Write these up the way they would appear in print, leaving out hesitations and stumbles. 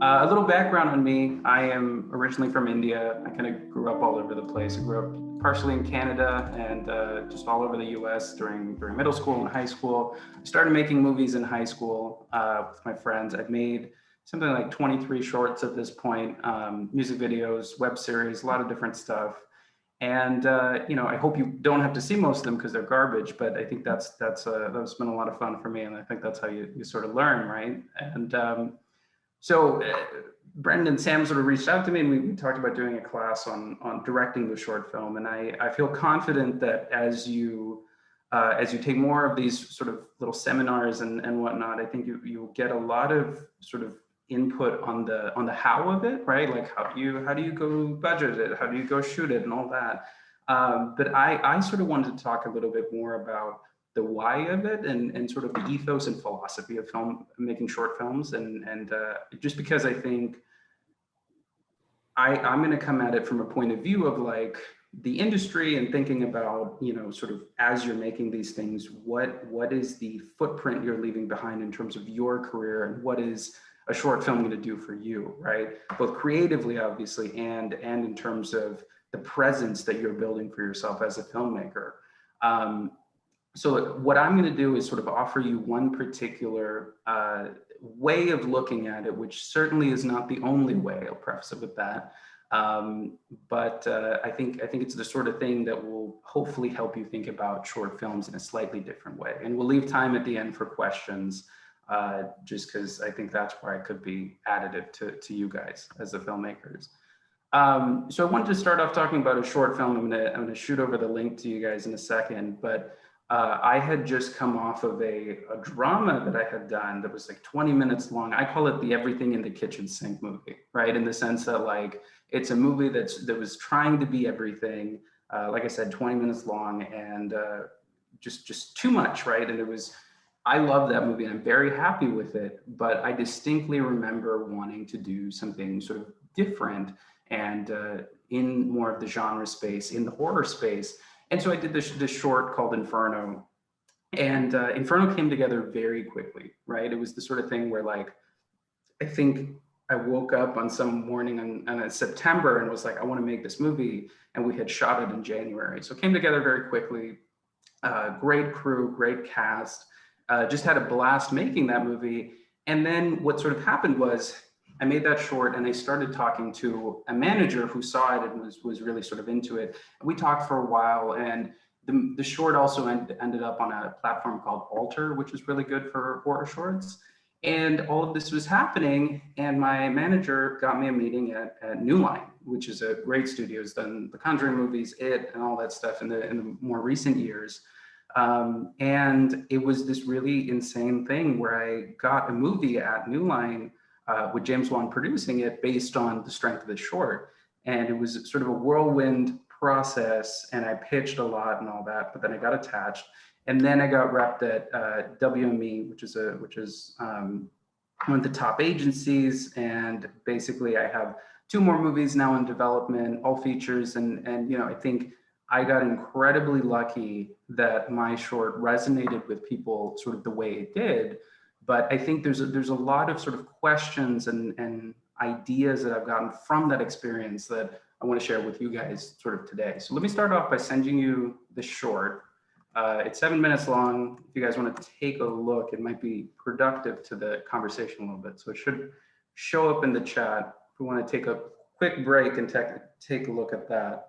A little background on me. I am originally from India. I kind of grew up all over the place. I grew up partially in Canada and just all over the US during middle school and high school. I started making movies in high school with my friends. I've made something like 23 shorts at this point, music videos, web series, a lot of different stuff. And I hope you don't have to see most of them because they're garbage. But I think that's been a lot of fun for me, and I think that's how you sort of learn, right? And so Brendan and Sam sort of reached out to me, and we talked about doing a class on directing the short film. And I feel confident that as you take more of these sort of little seminars and whatnot, I think you get a lot of sort of input on the how of it, right? Like how do you go budget it? How do you go shoot it and all that? But I sort of wanted to talk a little bit more about the why of it and sort of the ethos and philosophy of film making short films and just because I think I'm going to come at it from a point of view of like the industry and thinking about, sort of as you're making these things, what is the footprint you're leaving behind in terms of your career, and what is a short film going to do for you, right? Both creatively, obviously, and in terms of the presence that you're building for yourself as a filmmaker. So what I'm going to do is sort of offer you one particular way of looking at it, which certainly is not the only way. I'll preface it with that. But I think it's the sort of thing that will hopefully help you think about short films in a slightly different way. And we'll leave time at the end for questions, just because I think that's where I could be additive to you guys as the filmmakers. So I wanted to start off talking about a short film. I'm gonna shoot over the link to you guys in a second, but I had just come off of a drama that I had done that was like 20 minutes long. I call it the everything in the kitchen sink movie, right? In the sense that like, it's a movie that was trying to be everything. Like I said, 20 minutes long and just too much, right? And I love that movie. I'm very happy with it, but I distinctly remember wanting to do something sort of different and in more of the genre space, in the horror space. And so I did this short called Inferno, and Inferno came together very quickly, right? It was the sort of thing where like, I think I woke up on some morning in September and was like, I want to make this movie. And we had shot it in January. So it came together very quickly. Great crew, great cast, just had a blast making that movie. And then what sort of happened was I made that short and I started talking to a manager who saw it and was really sort of into it. We talked for a while, and the short also ended up on a platform called Alter, which is really good for horror shorts. And all of this was happening, and my manager got me a meeting at New Line, which is a great studio. Has done the Conjuring movies, It, and all that stuff in the more recent years. And it was this really insane thing where I got a movie at New Line with James Wan producing it based on the strength of the short. And it was sort of a whirlwind process, and I pitched a lot and all that, but then I got attached. And then I got repped at WME, which is one of the top agencies. And basically I have 2 more movies now in development, all features. And I think I got incredibly lucky that my short resonated with people sort of the way it did. But I think there's a lot of sort of questions and ideas that I've gotten from that experience that I want to share with you guys sort of today. So let me start off by sending you the short. It's 7 minutes long. If you guys want to take a look, it might be productive to the conversation a little bit. So it should show up in the chat if we want to take a quick break and take a look at that.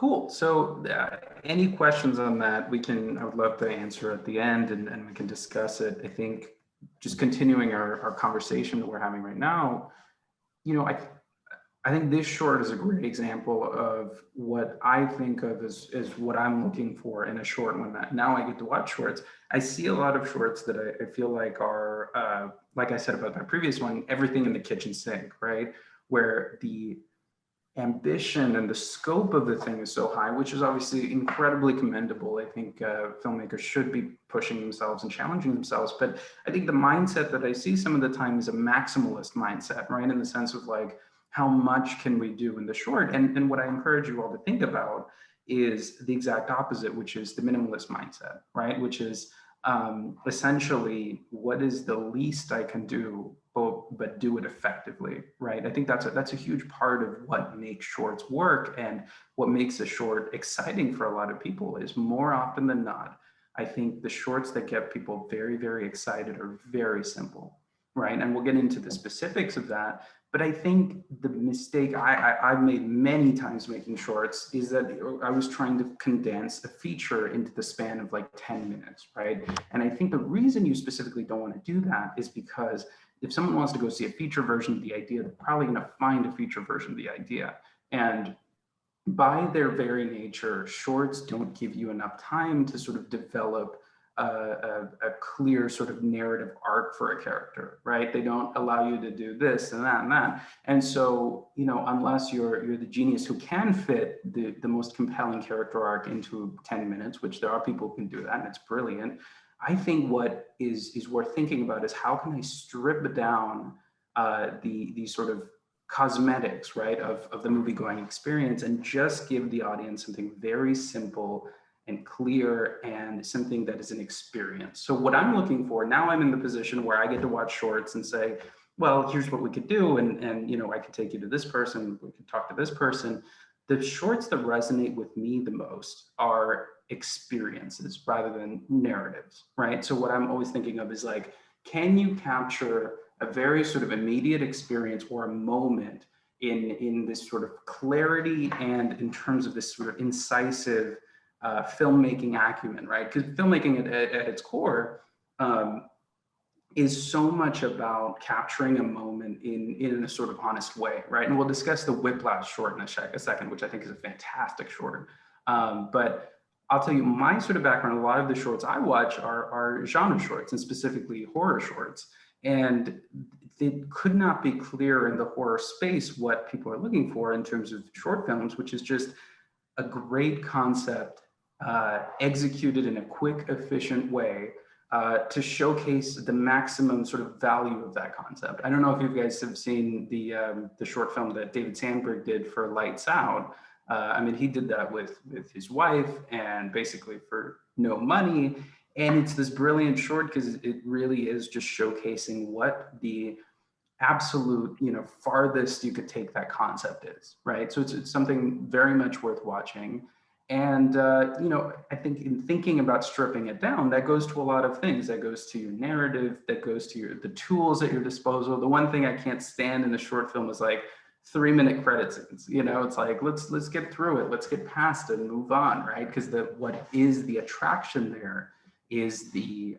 Cool. So any questions on that, I would love to answer at the end and we can discuss it. I think just continuing our conversation that we're having right now, you know, I think this short is a great example of what I think of as what I'm looking for in a short when now I get to watch shorts. I see a lot of shorts that I feel like are, like I said about my previous one, everything in the kitchen sink, right? Where the ambition and the scope of the thing is so high, which is obviously incredibly commendable. I think filmmakers should be pushing themselves and challenging themselves. But I think the mindset that I see some of the time is a maximalist mindset, right? In the sense of like, how much can we do in the short? And what I encourage you all to think about is the exact opposite, which is the minimalist mindset, right? Which is essentially what is the least I can do, but do it effectively, right? I think that's a huge part of what makes shorts work and what makes a short exciting for a lot of people is more often than not, I think the shorts that get people very, very excited are very simple, right? And we'll get into the specifics of that. But I think the mistake I've made many times making shorts is that I was trying to condense a feature into the span of like 10 minutes, right? And I think the reason you specifically don't want to do that is because if someone wants to go see a feature version of the idea, they're probably going to find a feature version of the idea. And by their very nature, shorts don't give you enough time to sort of develop a clear sort of narrative arc for a character, right? They don't allow you to do this and that and that. And so, you know, unless you're the genius who can fit the most compelling character arc into 10 minutes, which there are people who can do that, and it's brilliant. I think what is worth thinking about is how can I strip down the sort of cosmetics, right, of the movie going experience, and just give the audience something very simple and clear and something that is an experience. So what I'm looking for now, I'm in the position where I get to watch shorts and say, well, here's what we could do, and you know, I could take you to this person, we could talk to this person. The shorts that resonate with me the most are experiences rather than narratives, right? So what I'm always thinking of is like, can you capture a very sort of immediate experience or a moment in this sort of clarity and in terms of this sort of incisive filmmaking acumen, right? Because filmmaking at its core is so much about capturing a moment in a sort of honest way, right? And we'll discuss the Whiplash short in a second, which I think is a fantastic short. But I'll tell you, my sort of background, a lot of the shorts I watch are genre shorts, and specifically horror shorts. And it could not be clearer in the horror space what people are looking for in terms of short films, which is just a great concept executed in a quick, efficient way to showcase the maximum sort of value of that concept. I don't know if you guys have seen the short film that David Sandberg did for Lights Out. I mean, he did that with his wife and basically for no money. And it's this brilliant short because it really is just showcasing what the absolute, you know, farthest you could take that concept is, right? So it's something very much worth watching. And, you know, I think in thinking about stripping it down, that goes to a lot of things. That goes to your narrative, that goes to the tools at your disposal. The one thing I can't stand in a short film is like 3-minute credit scenes. You know, it's like, let's get through it. Let's get past it and move on, right? Because what is the attraction there is the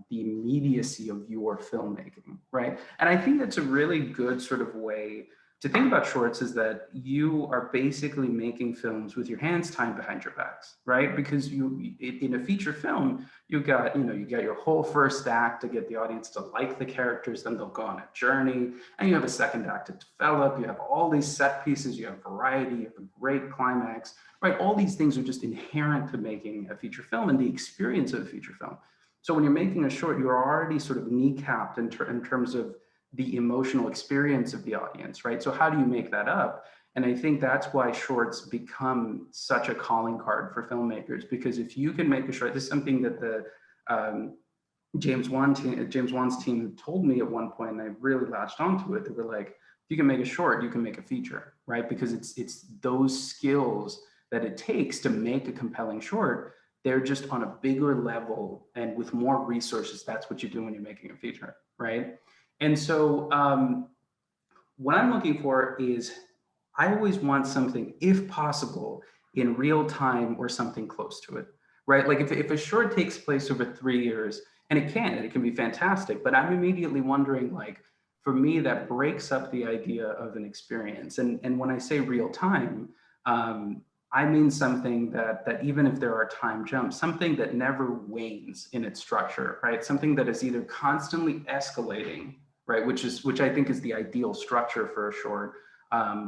immediacy of your filmmaking, right? And I think that's a really good sort of way to think about shorts, is that you are basically making films with your hands tied behind your backs, right? Because in a feature film, you got your whole first act to get the audience to like the characters, then they'll go on a journey, and you have a second act to develop, you have all these set pieces, you have variety, you have a great climax, right? All these things are just inherent to making a feature film and the experience of a feature film. So when you're making a short, you're already sort of kneecapped in terms of the emotional experience of the audience, right? So how do you make that up? And I think that's why shorts become such a calling card for filmmakers, because if you can make a short, this is something that the James Wan's team told me at one point, and I really latched onto it. They were like, if you can make a short, you can make a feature, right? Because it's those skills that it takes to make a compelling short. They're just on a bigger level and with more resources. That's what you do when you're making a feature, right? And so what I'm looking for is, I always want something, if possible, in real time or something close to it, right? Like if a short takes place over 3 years, and it can be fantastic, but I'm immediately wondering, like, for me, that breaks up the idea of an experience. And when I say real time, I mean something that even if there are time jumps, something that never wanes in its structure, right? Something that is either constantly escalating, right? Which I think is the ideal structure for a short,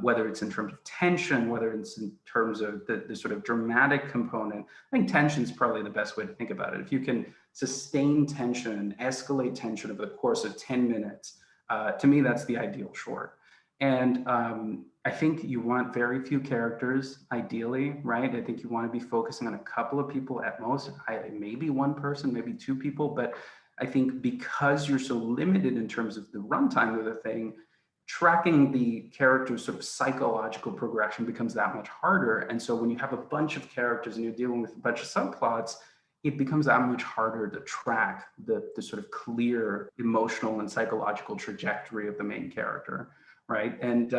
whether it's in terms of tension, whether it's in terms of the sort of dramatic component. I think tension is probably the best way to think about it. If you can sustain tension, escalate tension over the course of 10 minutes, to me, that's the ideal short. And I think you want very few characters, ideally, right? I think you want to be focusing on a couple of people at most, maybe one person, maybe two people. But I think because you're so limited in terms of the runtime of the thing, tracking the character's sort of psychological progression becomes that much harder. And so when you have a bunch of characters and you're dealing with a bunch of subplots, it becomes that much harder to track the sort of clear emotional and psychological trajectory of the main character, right? And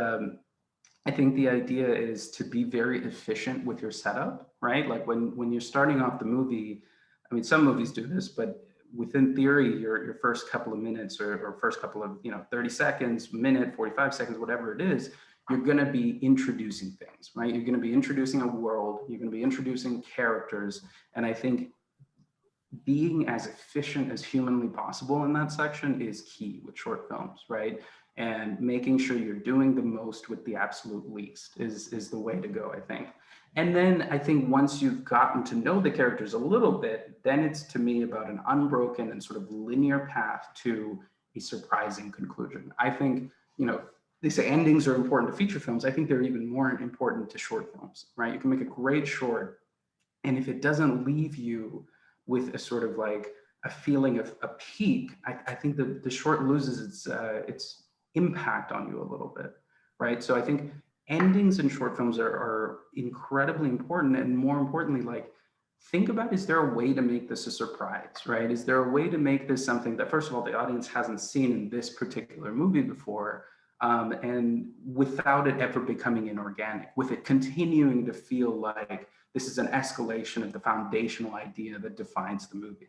I think the idea is to be very efficient with your setup, right? Like when you're starting off the movie, I mean, some movies do this, but within theory, your first couple of minutes or first couple of 30 seconds, minute, 45 seconds, whatever it is, you're going to be introducing things, right? You're going to be introducing a world, you're going to be introducing characters. And I think being as efficient as humanly possible in that section is key with short films, right? And making sure you're doing the most with the absolute least is the way to go, I think. And then I think once you've gotten to know the characters a little bit, then it's, to me, about an unbroken and sort of linear path to a surprising conclusion. I think, they say endings are important to feature films. I think they're even more important to short films, right? You can make a great short, and if it doesn't leave you with a sort of like a feeling of a peak, I think the short loses its impact on you a little bit, right? So I think endings in short films are incredibly important, and more importantly, like, think about, is there a way to make this a surprise, right? Is there a way to make this something that, first of all, the audience hasn't seen in this particular movie before, and without it ever becoming inorganic, with it continuing to feel like this is an escalation of the foundational idea that defines the movie,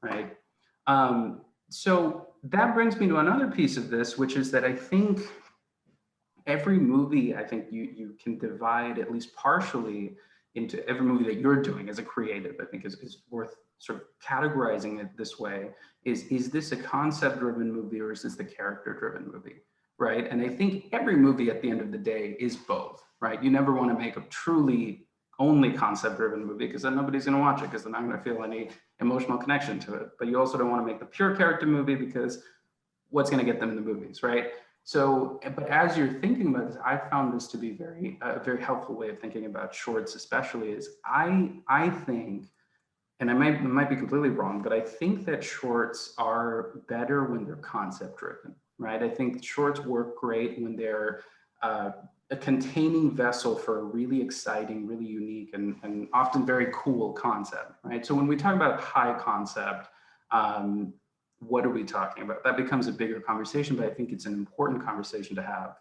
right? So that brings me to another piece of this, which is that I think every movie, I think you can divide at least partially into every movie that you're doing as a creative, I think is worth sort of categorizing it this way. Is this a concept-driven movie, or is this the character-driven movie, right? And I think every movie at the end of the day is both, right? You never want to make a truly only concept-driven movie, because then nobody's going to watch it, because they're not going to feel any emotional connection to it. But you also don't want to make the pure character movie, because what's going to get them in the movies, right? So, but as you're thinking about this, I found this to be a very helpful way of thinking about shorts, especially, is I think, and I might be completely wrong, but I think that shorts are better when they're concept driven, right? I think shorts work great when they're a containing vessel for a really exciting, really unique, and often very cool concept, right? So when we talk about high concept, what are we talking about? That becomes a bigger conversation, but I think it's an important conversation to have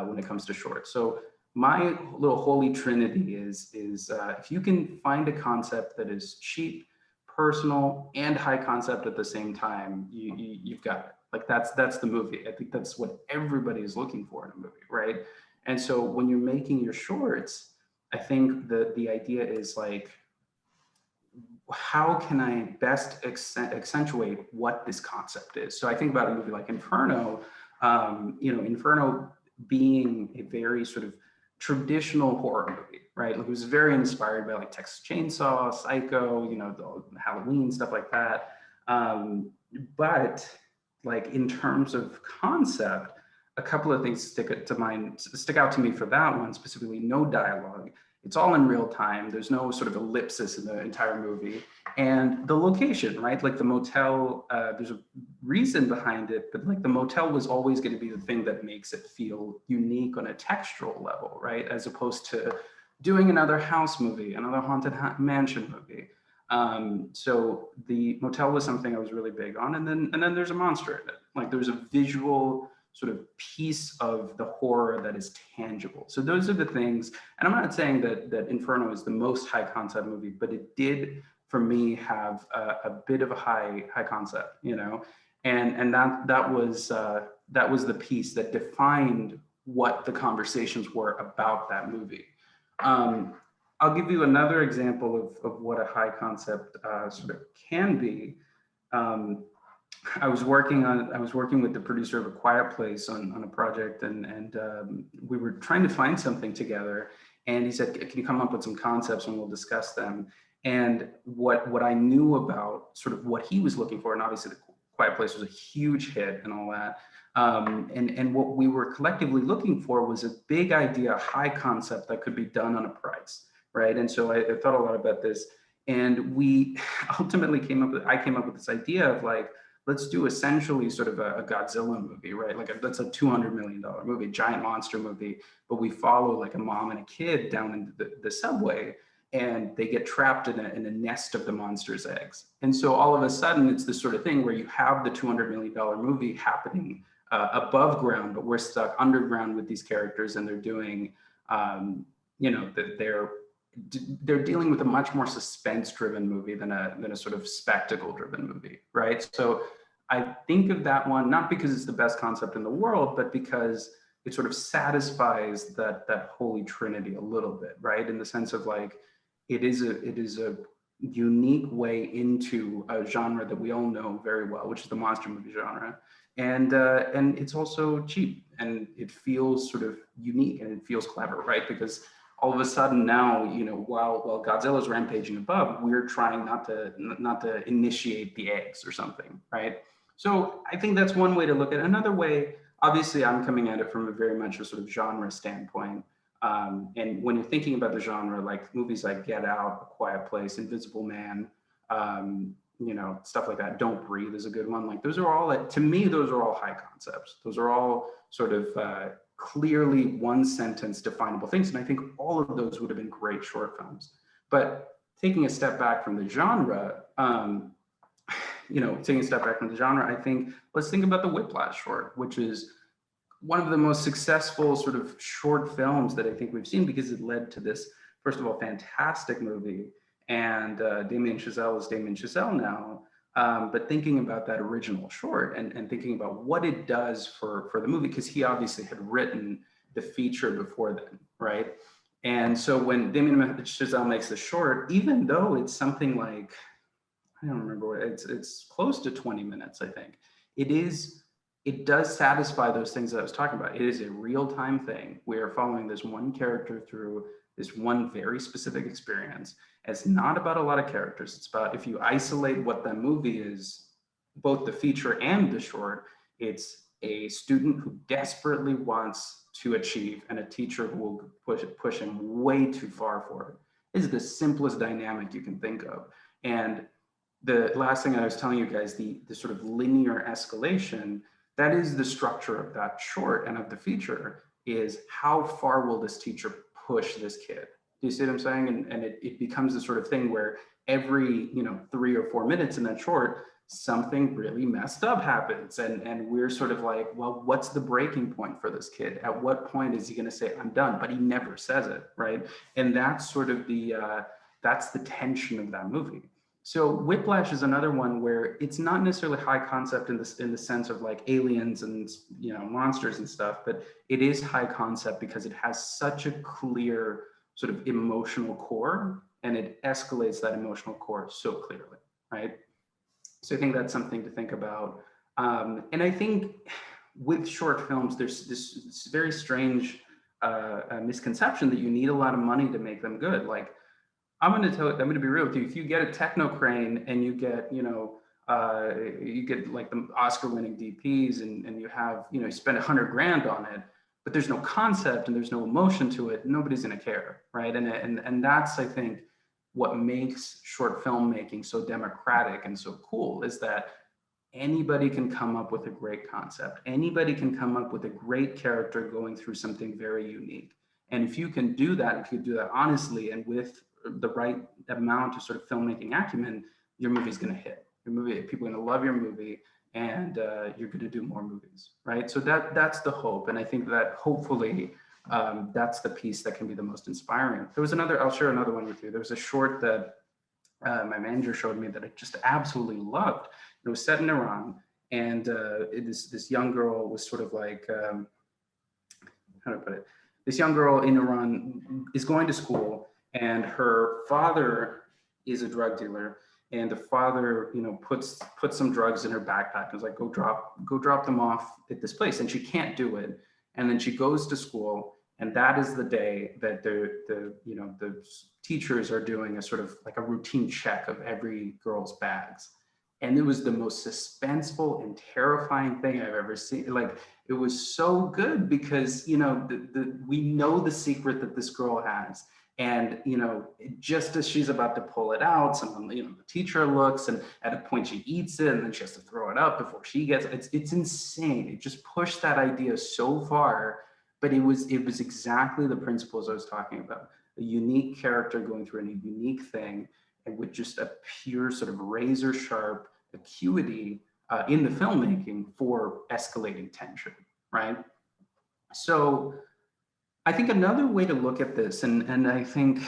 when it comes to shorts. So my little holy trinity is if you can find a concept that is cheap, personal, and high concept at the same time, you've got it. Like that's the movie. I think that's what everybody is looking for in a movie, right? And so when you're making your shorts, I think the idea is like, how can I best accentuate what this concept is? So I think about a movie like Inferno, Inferno being a very sort of traditional horror movie, right? Like, it was very inspired by like Texas Chainsaw, Psycho, the Halloween, stuff like that. But like, in terms of concept, a couple of things stick out to me for that one, specifically no dialogue. It's all in real time. There's no sort of ellipsis in the entire movie. And the location, right? Like the motel, there's a reason behind it, but like the motel was always going to be the thing that makes it feel unique on a textural level, right? As opposed to doing another house movie, another haunted mansion movie. So the motel was something I was really big on. And then there's a monster in it. Like, there's a visual sort of piece of the horror that is tangible. So those are the things, and I'm not saying that Inferno is the most high concept movie, but it did for me have a bit of a high concept, and that was the piece that defined what the conversations were about that movie. I'll give you another example of what a high concept sort of can be. I was working with the producer of A Quiet Place on a project, and we were trying to find something together. And he said, "Can you come up with some concepts and we'll discuss them?" And what I knew about sort of what he was looking for, and obviously The Quiet Place was a huge hit and all that. And what we were collectively looking for was a big idea, a high concept that could be done on a price, right? And so I thought a lot about this, and we ultimately I came up with this idea of like, let's do essentially sort of a Godzilla movie, right? Like that's a $200 million movie, giant monster movie, but we follow like a mom and a kid down into the subway, and they get trapped in a nest of the monster's eggs. And so all of a sudden, it's this sort of thing where you have the $200 million movie happening above ground, but we're stuck underground with these characters, and they're doing, they're dealing with a much more suspense-driven movie than a sort of spectacle-driven movie, right? So I think of that one not because it's the best concept in the world, but because it sort of satisfies that holy trinity a little bit, right? In the sense of like, it is a unique way into a genre that we all know very well, which is the monster movie genre, and it's also cheap, and it feels sort of unique, and it feels clever, right? Because all of a sudden now, while Godzilla's rampaging above, we're trying not to initiate the eggs or something, right? So I think that's one way to look at it. Another way, obviously, I'm coming at it from a very much a sort of genre standpoint. And when you're thinking about the genre, like movies like Get Out, A Quiet Place, Invisible Man, stuff like that. Don't Breathe is a good one. Like those are all, to me, those are all high concepts. Those are all sort of clearly one sentence definable things. And I think all of those would have been great short films. But taking a step back from the genre, taking a step back from the genre, I think let's think about the Whiplash short, which is one of the most successful sort of short films that I think we've seen because it led to this, first of all, fantastic movie. And Damien Chazelle is Damien Chazelle now. But thinking about that original short and thinking about what it does for the movie, because he obviously had written the feature before then, right? And so when Damien Chazelle makes the short, even though it's something like, I don't remember what it's close to 20 minutes, I think. It does satisfy those things that I was talking about. It is a real-time thing. We are following this one character through this one very specific experience. It's not about a lot of characters. It's about, if you isolate what the movie is, both the feature and the short, it's a student who desperately wants to achieve and a teacher who will push him way too far for it. It's the simplest dynamic you can think of. And the last thing I was telling you guys, the sort of linear escalation, that is the structure of that short and of the feature, is how far will this teacher push this kid? Do you see what I'm saying? And it becomes the sort of thing where every 3 or 4 minutes in that short, something really messed up happens. And we're sort of like, well, what's the breaking point for this kid? At what point is he going to say, I'm done? But he never says it, right? And that's sort of that's the tension of that movie. So Whiplash is another one where it's not necessarily high concept in the sense of like aliens and monsters and stuff, but it is high concept because it has such a clear sort of emotional core, and it escalates that emotional core so clearly, right? So I think that's something to think about. And I think with short films, there's this very strange misconception that you need a lot of money to make them good. Like, I'm going to be real with you. If you get a techno crane and you get, you get like the Oscar winning DPs and you have, you spend $100,000 on it, but there's no concept and there's no emotion to it, nobody's going to care. Right. And that's, I think, what makes short filmmaking so democratic and so cool, is that anybody can come up with a great concept. Anybody can come up with a great character going through something very unique. And if you can do that, if you do that honestly and with the right amount of sort of filmmaking acumen, your movie's going to hit. People are going to love your movie, and you're going to do more movies, right? So that's the hope, and I think that hopefully that's the piece that can be the most inspiring. There was I'll share another one with you. There was a short that my manager showed me that I just absolutely loved. It was set in Iran, and this young girl was sort of like, how to put it? This young girl in Iran is going to school, and her father is a drug dealer, and the father, puts some drugs in her backpack and is like, go drop them off at this place, and she can't do it. And then she goes to school, and that is the day that the teachers are doing a sort of like a routine check of every girl's bags. And it was the most suspenseful and terrifying thing I've ever seen. Like, it was so good because, we know the secret that this girl has. And, just as she's about to pull it out, someone, the teacher looks, and at a point she eats it, and then she has to throw it up before she gets it. It's insane. It just pushed that idea so far, but it was exactly the principles I was talking about. A unique character going through a unique thing, and with just a pure sort of razor sharp acuity in the filmmaking for escalating tension, right? So I think another way to look at this, and I think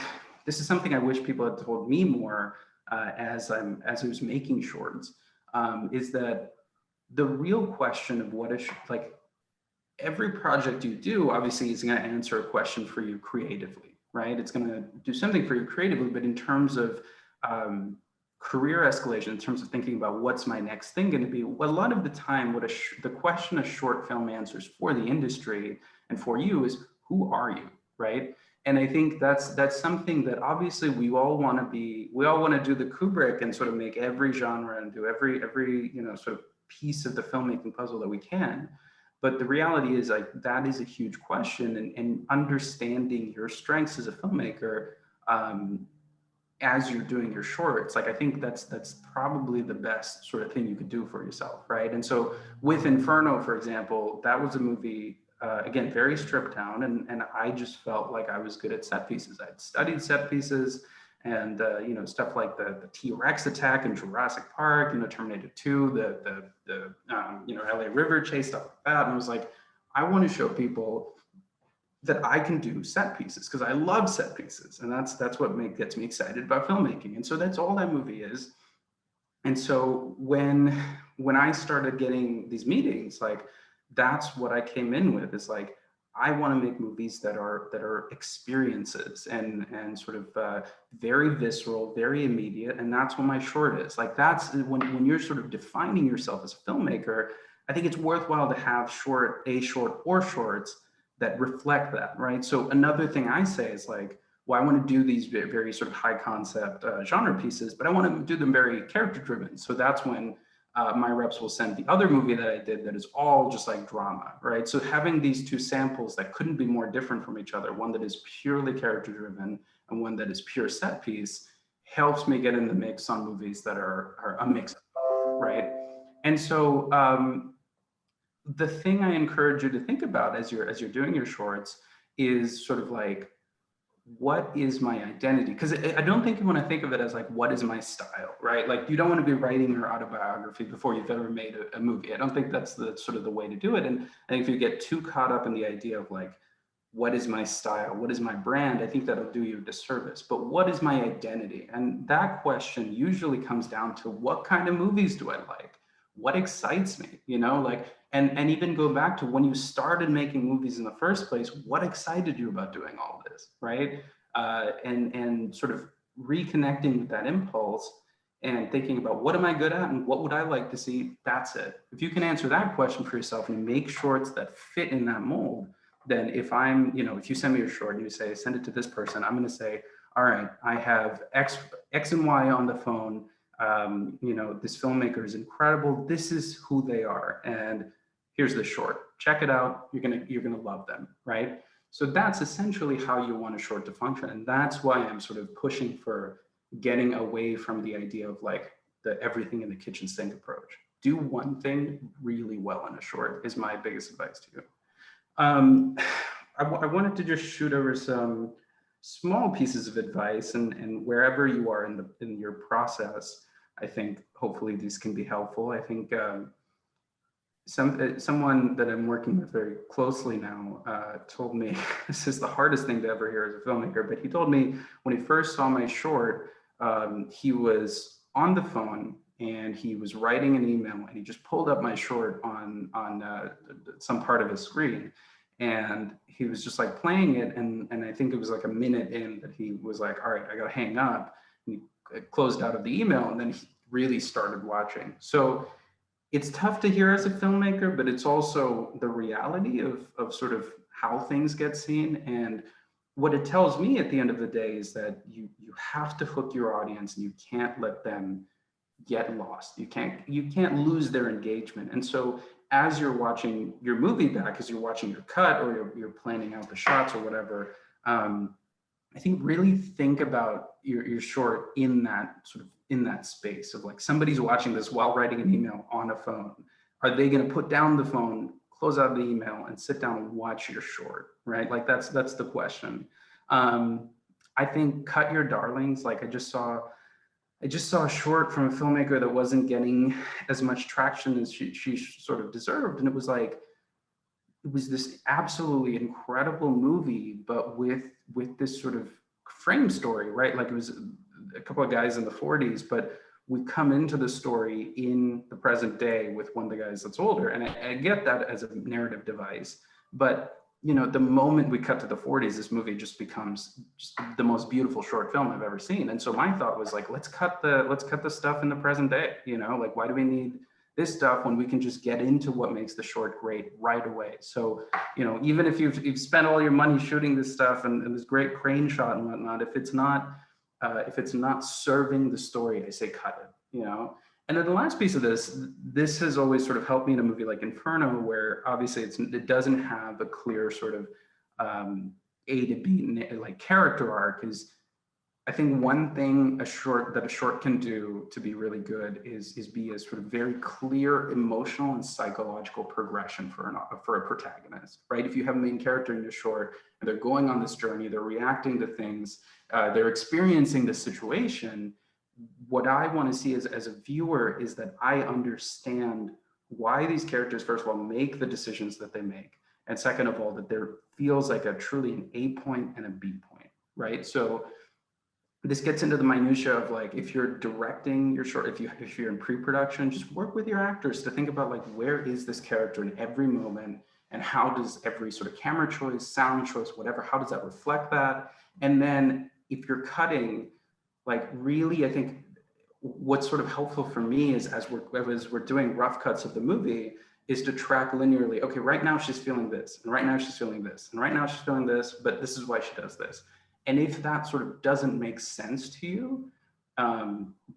this is something I wish people had told me more as I was making shorts, is that the real question of what is, like, every project you do obviously is going to answer a question for you creatively, right? It's going to do something for you creatively, but in terms of career escalation, in terms of thinking about what's my next thing going to be, well, a lot of the time, the question a short film answers for the industry and for you is, who are you, right? And I think that's something that obviously we all want to do the Kubrick and sort of make every genre and do every sort of piece of the filmmaking puzzle that we can. But the reality is, like, that is a huge question, and understanding your strengths as a filmmaker, as you're doing your shorts, like, I think that's probably the best sort of thing you could do for yourself, right? And so with Inferno, for example, that was a movie, again, very stripped down, and I just felt like I was good at set pieces. I'd studied set pieces, and stuff like the T-Rex attack in Jurassic Park, Terminator 2, the LA River chase, stuff like that. And I was like, I want to show people that I can do set pieces, because I love set pieces, and that's what gets me excited about filmmaking. And so that's all that movie is. And so when I started getting these meetings, like, that's what I came in with, is like, I want to make movies that are experiences, and sort of very visceral, very immediate, and that's what my short is. Like, that's when you're sort of defining yourself as a filmmaker, I think it's worthwhile to have a short or shorts that reflect that, right? So another thing I say is like, well, I want to do these very sort of high concept genre pieces, but I want to do them very character driven. So that's when my reps will send the other movie that I did that is all just like drama, right? So having these two samples that couldn't be more different from each other, one that is purely character driven and one that is pure set piece, helps me get in the mix on movies that are a mix of both, right? And so the thing I encourage you to think about as you're doing your shorts is sort of like, what is my identity? Because I don't think you want to think of it as like, what is my style, right? Like, you don't want to be writing your autobiography before you've ever made a movie. I don't think that's the sort of the way to do it. And I think if you get too caught up in the idea of like, what is my style? What is my brand? I think that'll do you a disservice. But what is my identity? And that question usually comes down to, what kind of movies do I like? What excites me? Like, and even go back to when you started making movies in the first place, what excited you about doing all this, right? And sort of reconnecting with that impulse and thinking about, what am I good at and what would I like to see? That's it. If you can answer that question for yourself and make shorts that fit in that mold, then if you send me your short and you say, send it to this person, I'm going to say, all right, I have X and Y on the phone. This filmmaker is incredible. This is who they are. And here's the short. Check it out. You're gonna love them, right? So that's essentially how you want a short to function. And that's why I'm sort of pushing for getting away from the idea of like the everything in the kitchen sink approach. Do one thing really well in a short is my biggest advice to you. I wanted to just shoot over some small pieces of advice, and wherever you are in your process, I think hopefully these can be helpful. I think someone that I'm working with very closely now told me, this is the hardest thing to ever hear as a filmmaker, but he told me when he first saw my short, he was on the phone and he was writing an email, and he just pulled up my short on some part of his screen, and he was just like playing it, and I think it was like a minute in that he was like, all right, I gotta hang up, and he closed out of the email, and then he really started watching. So it's tough to hear as a filmmaker, but it's also the reality of sort of how things get seen. And what it tells me at the end of the day is that you have to hook your audience, and you can't let them get lost. You can't lose their engagement. And so as you're watching your movie back, as you're watching your cut, or you're planning out the shots or whatever, I think really think about your short in that space of like, somebody's watching this while writing an email on a phone. Are they going to put down the phone, close out the email, and sit down and watch your short, right? Like that's the question. I think cut your darlings. Like I just saw a short from a filmmaker that wasn't getting as much traction as she sort of deserved. And it was this absolutely incredible movie, but with this sort of frame story, right? Like it was a couple of guys in the 40s, but we come into the story in the present day with one of the guys that's older. And I get that as a narrative device, but the moment we cut to the 40s, this movie just becomes just the most beautiful short film I've ever seen. And so my thought was like, let's cut the stuff in the present day. Like, why do we need this stuff when we can just get into what makes the short great right away? So, even if you've spent all your money shooting this stuff and this great crane shot and whatnot, if it's not serving the story, I say cut it, And then the last piece of this has always sort of helped me in a movie like Inferno, where obviously it doesn't have a clear sort of A to B like character arc. Is I think one thing a short can do to be really good is be a sort of very clear emotional and psychological progression for a protagonist, right? If you have a main character in your short and they're going on this journey, they're reacting to things, they're experiencing the situation. What I want to see as a viewer is that I understand why these characters, first of all, make the decisions that they make, and second of all, that there feels like a truly an A point and a B point, right? So this gets into the minutia of like, if you're directing your short, if you're in pre-production, just work with your actors to think about like, where is this character in every moment, and how does every sort of camera choice, sound choice, whatever, how does that reflect that? And then if you're cutting, like really, I think what's sort of helpful for me is as we're doing rough cuts of the movie, is to track linearly. Okay, right now she's feeling this, and right now she's feeling this, and right now she's feeling this, but this is why she does this. And if that sort of doesn't make sense to you,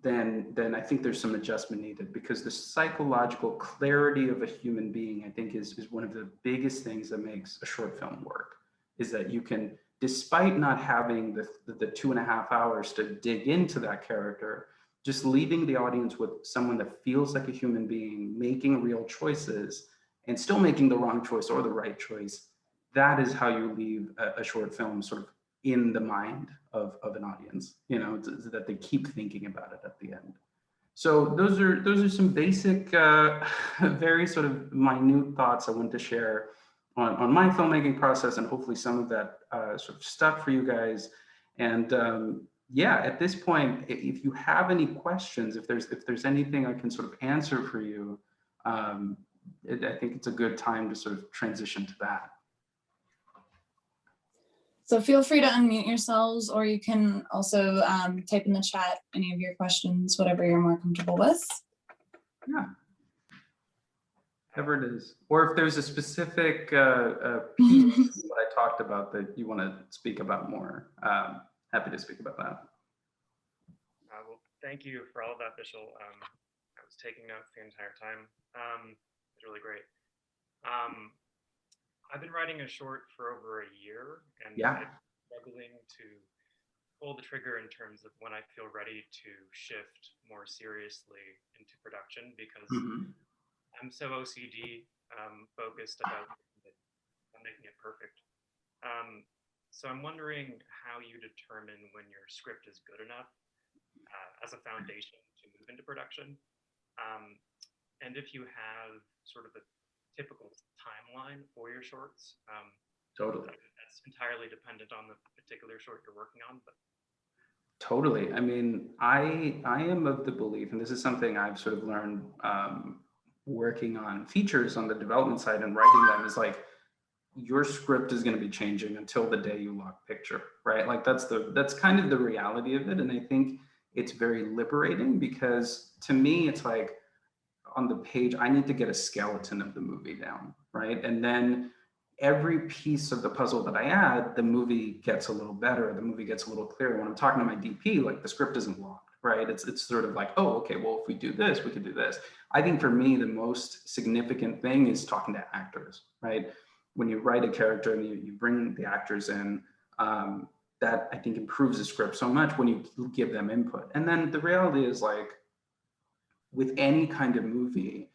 then I think there's some adjustment needed, because the psychological clarity of a human being, I think, is one of the biggest things that makes a short film work. Is that you can, despite not having the 2.5 hours to dig into that character, just leaving the audience with someone that feels like a human being, making real choices, and still making the wrong choice or the right choice. That is how you leave a short film sort of in the mind of an audience, you know, that they keep thinking about it at the end. So those are some basic, very sort of minute thoughts I want to share on my filmmaking process, and hopefully some of that sort of stuck for you guys. And yeah, at this point, if you have any questions, if there's anything I can sort of answer for you, I think it's a good time to sort of transition to that. So feel free to unmute yourselves, or you can also type in the chat any of your questions, whatever you're more comfortable with. Yeah. Whatever it is. Or if there's a specific piece that I talked about that you want to speak about more, happy to speak about that. Well, thank you for all of that, Bishal. I was taking notes the entire time. It's really great. I've been writing a short for over a year, and yeah. I'm struggling to pull the trigger in terms of when I feel ready to shift more seriously into production, because I'm so OCD focused about making it perfect. So I'm wondering how you determine when your script is good enough as a foundation to move into production, and if you have sort of a typical timeline for your shorts. Totally. That's entirely dependent on the particular short you're working on, but. Totally. I mean, I am of the belief, and this is something I've sort of learned working on features on the development side and writing them, is like, your script is going to be changing until the day you lock picture, right? Like that's kind of the reality of it. And I think it's very liberating, because to me, it's like, on the page, I need to get a skeleton of the movie down, right? And then every piece of the puzzle that I add, the movie gets a little better, the movie gets a little clearer. When I'm talking to my DP, like, the script isn't locked, right? It's sort of like, oh, okay, well, if we do this, we could do this. I think for me, the most significant thing is talking to actors, right? When you write a character and you bring the actors in, that I think improves the script so much when you give them input. And then the reality is, like, with any kind of movie,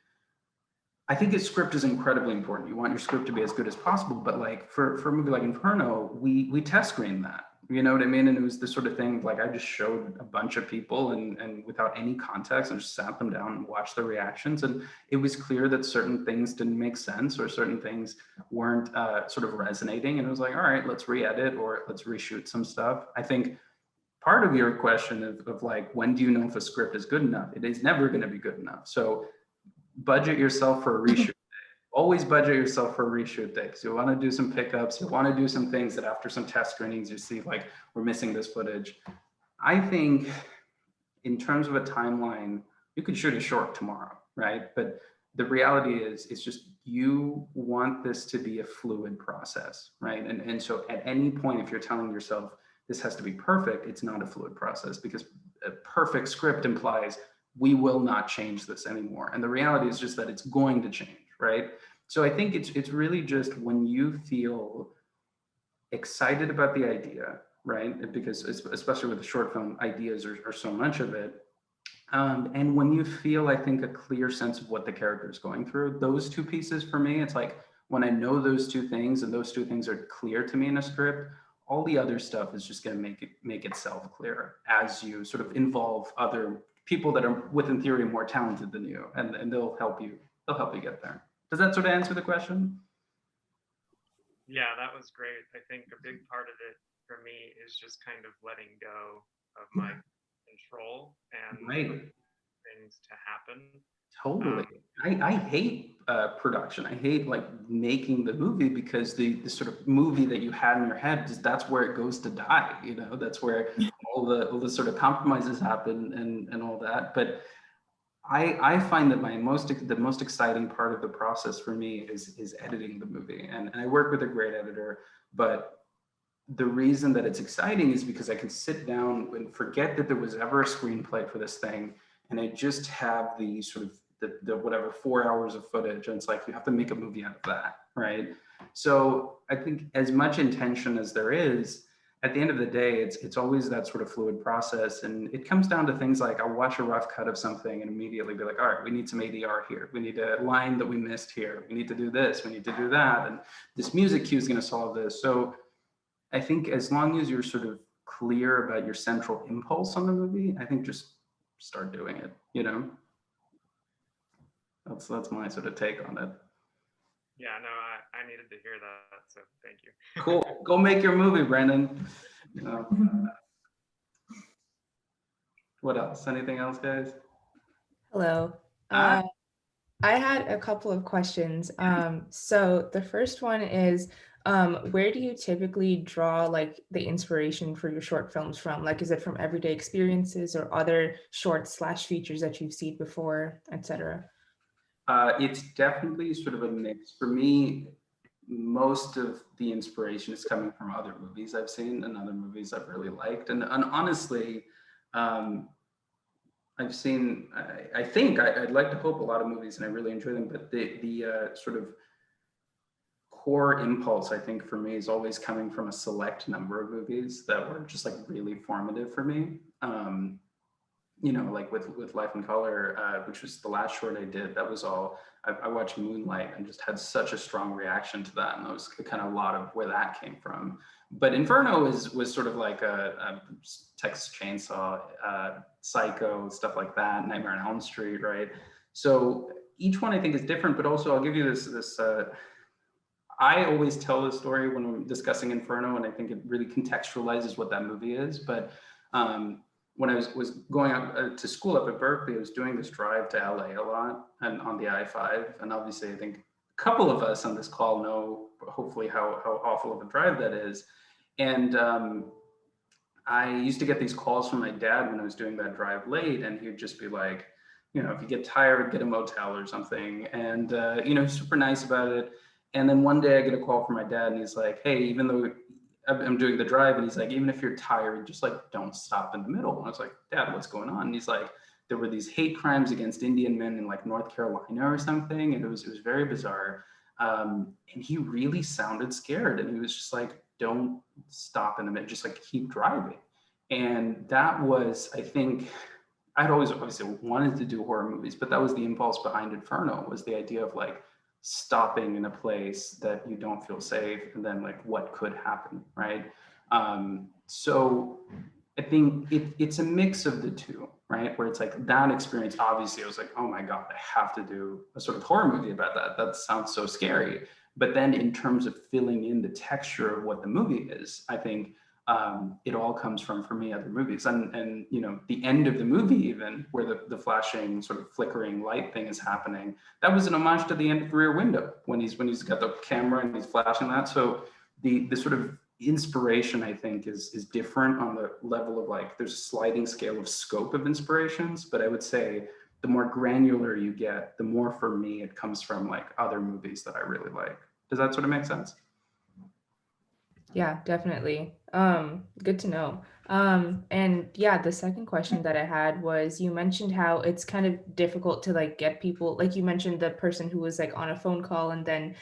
I think its script is incredibly important. You want your script to be as good as possible, but like for a movie like Inferno, we test screened that. You know what I mean? And it was the sort of thing, like, I just showed a bunch of people and without any context, and just sat them down and watched their reactions. And it was clear that certain things didn't make sense, or certain things weren't sort of resonating. And it was like, all right, let's re-edit, or let's reshoot some stuff. I think part of your question of like, when do you know if a script is good enough? It is never going to be good enough. So budget yourself for a reshoot day. Always budget yourself for a reshoot day, because you want to do some pickups. You want to do some things that after some test screenings, you see, like, we're missing this footage. I think in terms of a timeline, you could shoot a short tomorrow, right? But the reality is, it's just, you want this to be a fluid process, right? And so at any point, if you're telling yourself, this has to be perfect, it's not a fluid process, because a perfect script implies we will not change this anymore. And the reality is just that it's going to change, right? So I think it's really just when you feel excited about the idea, right? Because especially with the short film, ideas are so much of it. And when you feel, I think, a clear sense of what the character is going through, those two pieces for me, it's like when I know those two things and those two things are clear to me in a script, all the other stuff is just going to make itself clearer as you sort of involve other people that are, within theory, more talented than you, and they'll help you get there. Does that sort of answer the question? Yeah, that was great. I think a big part of it for me is just kind of letting go of my control and Right. things to happen. Totally. I hate production. I hate like making the movie, because the sort of movie that you had in your head, that's where it goes to die. You know, that's where all the sort of compromises happen and all that. But I find that the most exciting part of the process for me is editing the movie, and I work with a great editor. But the reason that it's exciting is because I can sit down and forget that there was ever a screenplay for this thing, and I just have the sort of the whatever 4 hours of footage, and it's like you have to make a movie out of that, right? So I think as much intention as there is, at the end of the day, it's always that sort of fluid process, and it comes down to things like I'll watch a rough cut of something and immediately be like, all right, we need some ADR here, we need a line that we missed here, we need to do this, we need to do that, and this music cue is going to solve this. So I think as long as you're sort of clear about your central impulse on the movie, I think just start doing it, you know? That's my sort of take on it. Yeah, no, I needed to hear that, so thank you. Cool. Go make your movie, Brendan. What else? Anything else, guys? Hello. I had a couple of questions. So the first one is, where do you typically draw like the inspiration for your short films from? Like, is it from everyday experiences or other short/features that you've seen before, etc.? It's definitely sort of a mix. For me, most of the inspiration is coming from other movies I've seen and other movies I've really liked. And honestly, I've seen, I think, I'd like to hope a lot of movies, and I really enjoy them, but the sort of core impulse, I think, for me is always coming from a select number of movies that were just like really formative for me. You know, like with Life in Color, which was the last short I did, that was all, I watched Moonlight and just had such a strong reaction to that. And that was kind of a lot of where that came from. But Inferno was sort of like a Texas Chainsaw, Psycho, stuff like that, Nightmare on Elm Street, right? So each one I think is different, but also I'll give you this I always tell the story when I'm discussing Inferno, and I think it really contextualizes what that movie is. But when I was going up to school up at Berkeley, I was doing this drive to LA a lot and on the I-5. And obviously, I think a couple of us on this call know, hopefully, how awful of a drive that is. And I used to get these calls from my dad when I was doing that drive late, and he would just be like, you know, if you get tired, get a motel or something. And, you know, super nice about it. And then one day I get a call from my dad, and he's like, hey, even though I'm doing the drive, and he's like, even if you're tired, just like don't stop in the middle. And I was like, Dad, what's going on? And he's like, there were these hate crimes against Indian men in like North Carolina or something, and it was very bizarre. And he really sounded scared, and he was just like, don't stop in the middle, just like keep driving. And that was, I think, I'd always obviously wanted to do horror movies, but that was the impulse behind Inferno, was the idea of like stopping in a place that you don't feel safe, and then like what could happen, right? So I think it's a mix of the two, right? Where it's like that experience, obviously I was like, oh my God, I have to do a sort of horror movie about that. That sounds so scary. But then in terms of filling in the texture of what the movie is, I think it all comes from, for me, other movies. And you know, the end of the movie, even where the flashing sort of flickering light thing is happening, that was an homage to the end of Rear Window, when he's got the camera and he's flashing that. So the sort of inspiration, I think, is different on the level of like, there's a sliding scale of scope of inspirations, but I would say the more granular you get, the more, for me, it comes from like other movies that I really like. Does that sort of make sense? Yeah, definitely. Good to know. And yeah, the second question that I had was, you mentioned how it's kind of difficult to like get people, like you mentioned the person who was like on a phone call and then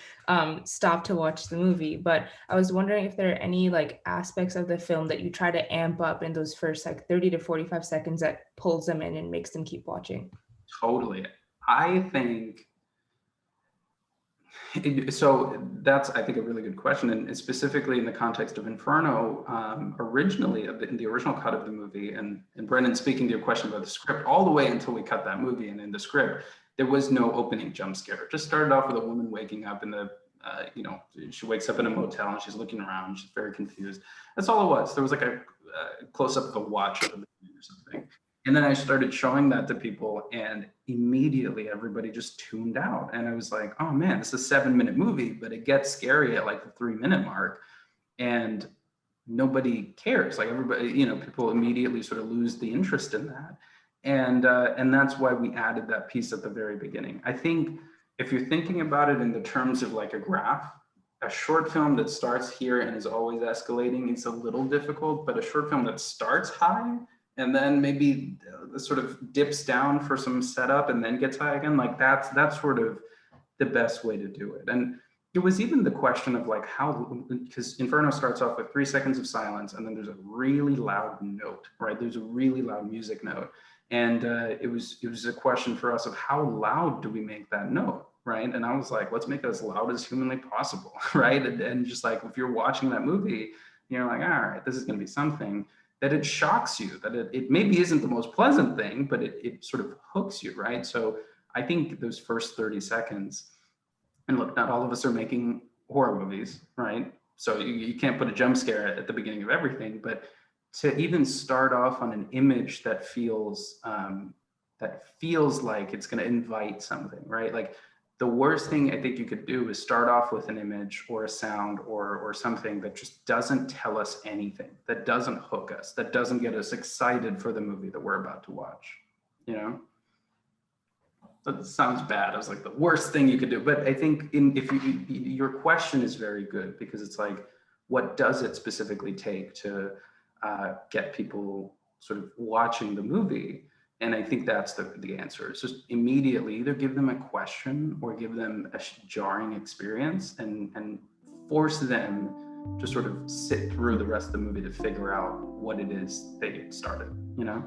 stopped to watch the movie. But I was wondering if there are any like aspects of the film that you try to amp up in those first like 30 to 45 seconds that pulls them in and makes them keep watching. Totally. I think so that's, I think, a really good question, and specifically in the context of Inferno. Originally, in the original cut of the movie, and Brendan, speaking to your question about the script, all the way until we cut that movie, and in the script, there was no opening jump scare. It just started off with a woman waking up in the, she wakes up in a motel and she's looking around. She's very confused. That's all it was. There was like a close up of a watch or something. And then I started showing that to people, and immediately everybody just tuned out. And I was like, oh man, this is a 7-minute movie, but it gets scary at like the 3-minute mark. And nobody cares. Like everybody, people immediately sort of lose the interest in that. And that's why we added that piece at the very beginning. I think if you're thinking about it in the terms of like a graph, a short film that starts here and is always escalating is a little difficult, but a short film that starts high and then maybe sort of dips down for some setup and then gets high again, like that's sort of the best way to do it. And it was even the question of like how, because Inferno starts off with 3 seconds of silence and then there's a really loud note, right? There's a really loud music note. And it was a question for us of how loud do we make that note, right? And I was like, let's make it as loud as humanly possible, right? And just like, if you're watching that movie, you're like, all right, this is gonna be something, that it shocks you, that it maybe isn't the most pleasant thing, but it sort of hooks you, right? So I think those first 30 seconds, and look, not all of us are making horror movies, right? So you can't put a jump scare at the beginning of everything, but to even start off on an image that feels like it's going to invite something, right? Like the worst thing I think you could do is start off with an image or a sound or something that just doesn't tell us anything, that doesn't hook us, that doesn't get us excited for the movie that we're about to watch, you know? That sounds bad. I was like the worst thing you could do, but I think your question is very good, because it's like, what does it specifically take to get people sort of watching the movie? And I think that's the answer. It's just immediately either give them a question or give them a jarring experience and force them to sort of sit through the rest of the movie to figure out what it is they started, you know?